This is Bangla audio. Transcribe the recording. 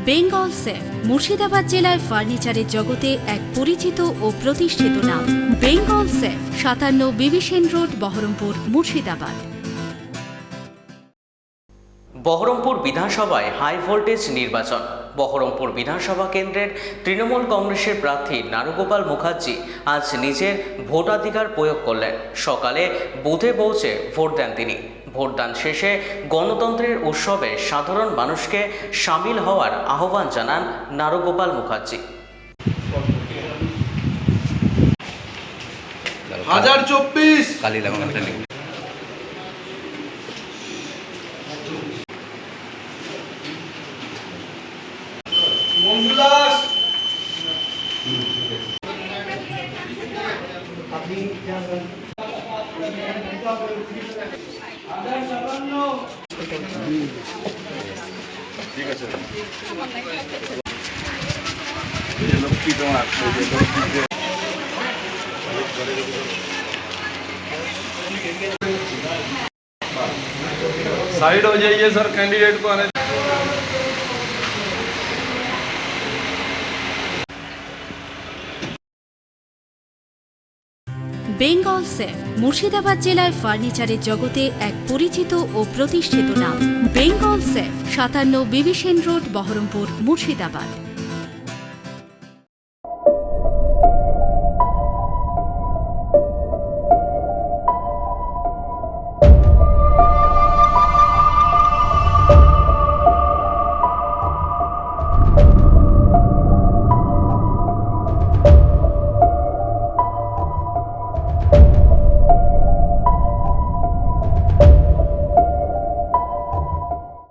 বেঙ্গল সেফ মুর্শিদাবাদ জেলায় ফার্নিচারের জগতে এক পরিচিত ও প্রতিষ্ঠিত নাম। বেঙ্গল সেফ ৫৭ বিবি সেন রোড, বহরমপুর, মুর্শিদাবাদ। বহরমপুর বিধানসভায় হাই ভোল্টেজ নির্বাচন। বহরমপুর বিধানসভা কেন্দ্রের তৃণমূল কংগ্রেসের প্রার্থী নারুগোপাল মুখার্জি আজ নিজের ভোটাধিকার প্রয়োগ করলেন। সকালে বুথে পৌঁছে ভোট দেন তিনি। ভোটদান শেষে গণতন্ত্রের উৎসবে সাধারণ মানুষকে সামিল হওয়ার আহ্বান জানান নারুগোপাল মুখার্জি। 1024 কালি লাগানো ট্রেনিং মঙ্গলাস ঠিক আছে লক্ষ্মী তোমার साइड हो जाइए सर, कैंडिडेट को आने। বেঙ্গল সেফ মুর্শিদাবাদ জেলায় ফার্নিচারের জগতে এক পরিচিত ও প্রতিষ্ঠিত নাম। বেঙ্গল সেফ ৫৭ বিবি সেন রোড, বহরমপুর, মুর্শিদাবাদ।